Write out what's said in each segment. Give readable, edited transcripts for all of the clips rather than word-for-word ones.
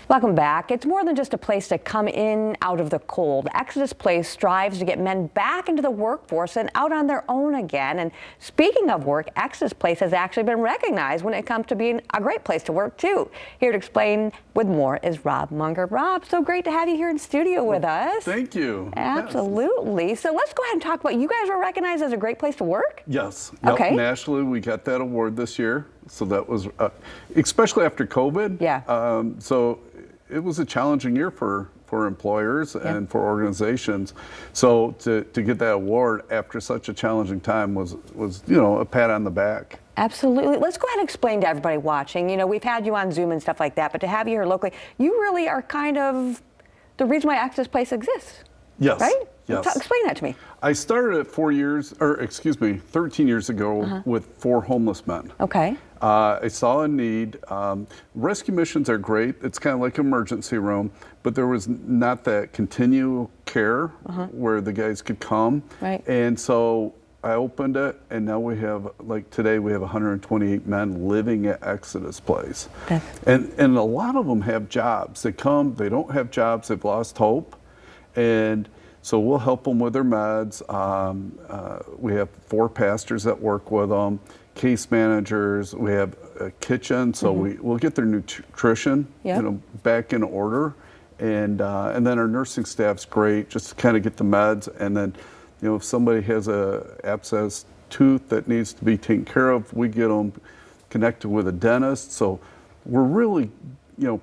Welcome back. It's more than just a place to come in out of the cold. Exodus Place strives to get men back into the workforce and out on their own again. And speaking of work, Exodus Place has actually been recognized when it comes to being a great place to work too. Here to explain with more is Rob Munger. Rob, so great to have you here in studio with us. Thank you. Absolutely. Yes. So let's go ahead and talk about, you guys were recognized as a great place to work? Yes. Okay. Nationally, we got that award this year. So that was, especially after COVID. Yeah. So it was a challenging year for employers and for organizations. So to get that award after such a challenging time was a pat on the back. Absolutely. Let's go ahead and explain to everybody watching. You know, we've had you on Zoom and stuff like that, but to have you here locally, you really are kind of the reason why Exodus Place exists. Yes. Right? Yes. Explain that to me. I started at 13 years ago with 4 homeless men. Okay. I saw a need. Rescue missions are great. It's kind of like emergency room, but there was not that continual care where the guys could come. Right. And so I opened it, and now we have, like today, we have 128 men living at Exodus Place. And a lot of them have jobs. They come, they don't have jobs, they've lost hope. And so we'll help them with their meds. We have 4 pastors that work with them, case managers. We have a kitchen, so we'll get their nutrition back in order. And then our nursing staff's great, just to kind of get the meds. And then, if somebody has a abscessed tooth that needs to be taken care of, we get them connected with a dentist. So we're really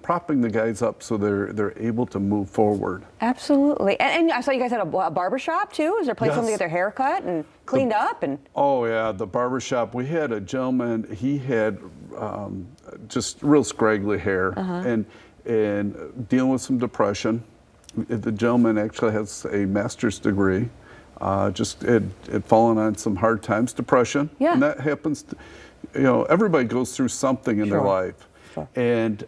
propping the guys up so they're able to move forward. Absolutely. And I saw you guys had a barber shop too. Is there a place for them to get their hair cut and cleaned up? Oh yeah, the barber shop. We had a gentleman, he had just real scraggly hair and dealing with some depression. The gentleman actually has a master's degree. Just had fallen on some hard times, depression. Yeah. And that happens, everybody goes through something in their life. Sure. And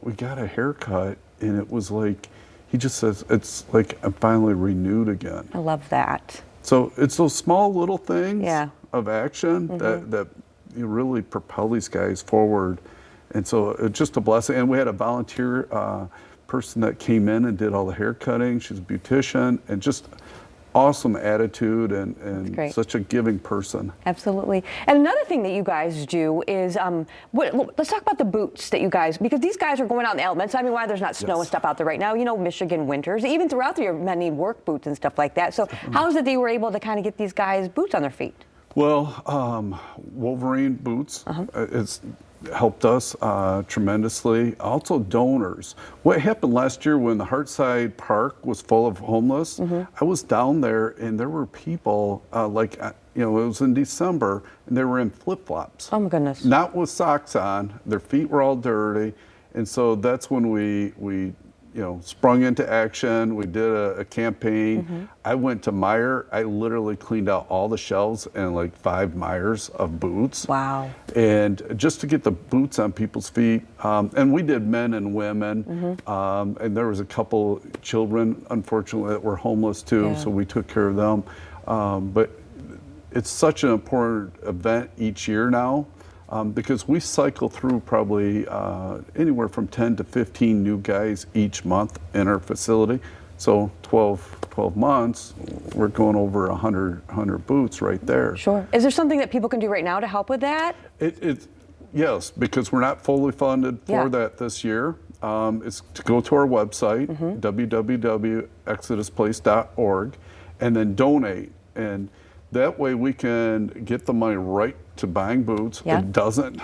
we got a haircut, and it was like, he just says, it's like I'm finally renewed again. I love that. So it's those small little things of action that you really propel these guys forward. And so it's just a blessing. And we had a volunteer person that came in and did all the hair cutting. She's a beautician, and just awesome attitude and such a giving person. Absolutely. And another thing that you guys do is, let's talk about the boots that you guys, because these guys are going out in the elements. I mean, why there's not snow and stuff out there right now, Michigan winters, even throughout the year, men need work boots and stuff like that. So how is it that you were able to kind of get these guys boots on their feet? Well, Wolverine Boots it's helped us tremendously. Also donors. What happened last year when the Hartside Park was full of homeless, I was down there and there were people it was in December and they were in flip-flops. Oh my goodness. Not with socks on, their feet were all dirty. And so that's when we sprung into action. We did a campaign. I went to Meijer. I literally cleaned out all the shelves and like 5 Meijers of boots. Wow. And just to get the boots on people's feet. And we did men and women. And there was a couple children, unfortunately, that were homeless too. So we took care of them. But it's such an important event each year now. Because we cycle through probably anywhere from 10 to 15 new guys each month in our facility. So 12 months, we're going over 100 boots right there. Sure. Is there something that people can do right now to help with that? Yes, because we're not fully funded for that this year. It's to go to our website, www.exodusplace.org, and then donate. And that way we can get the money right to buying boots. It doesn't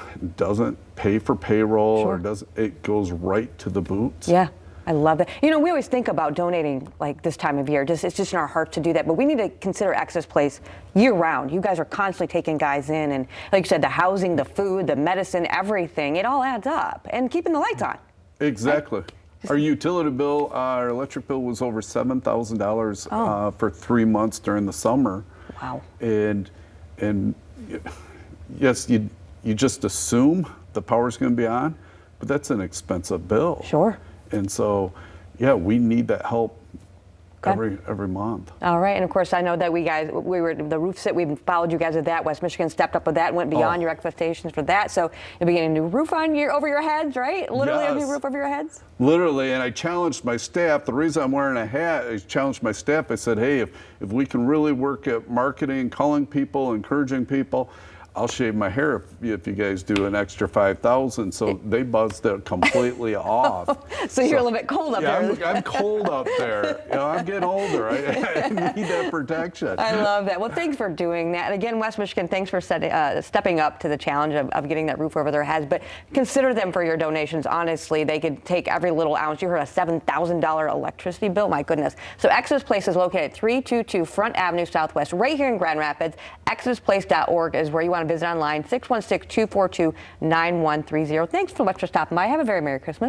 pay for payroll or it goes right to the boots. Yeah. I love that. We always think about donating like this time of year. It's just in our heart to do that. But we need to consider Exodus Place year round. You guys are constantly taking guys in, and like you said, the housing, the food, the medicine, everything, it all adds up. And keeping the lights on. Exactly. Our utility bill, our electric bill was over $7,000 for 3 months during the summer. Wow. And yes, you just assume the power's going to be on, but that's an expensive bill. Sure. And so, yeah, we need that help every month. All right, and of course, I know that we were the roof sit. We followed you guys with that. West Michigan stepped up with that, went beyond your expectations for that. So you'll be getting a new roof over your heads, right? Literally a new roof over your heads. Literally, and I challenged my staff. The reason I'm wearing a hat, I challenged my staff. I said, hey, if we can really work at marketing, calling people, encouraging people, I'll shave my hair if you guys do an extra $5,000. So they buzzed it completely off. So you're a little bit cold up there. I'm cold up there. You know, I'm getting older. I need that protection. I love that. Well, thanks for doing that. And again, West Michigan, thanks for stepping up to the challenge of getting that roof over their heads. But consider them for your donations. Honestly, they could take every little ounce. You heard a $7,000 electricity bill. My goodness. So Exodus Place is located at 322 Front Avenue Southwest, right here in Grand Rapids. ExodusPlace.org is where you want to visit online. 616-242-9130. Thanks so much for stopping by. Have a very Merry Christmas.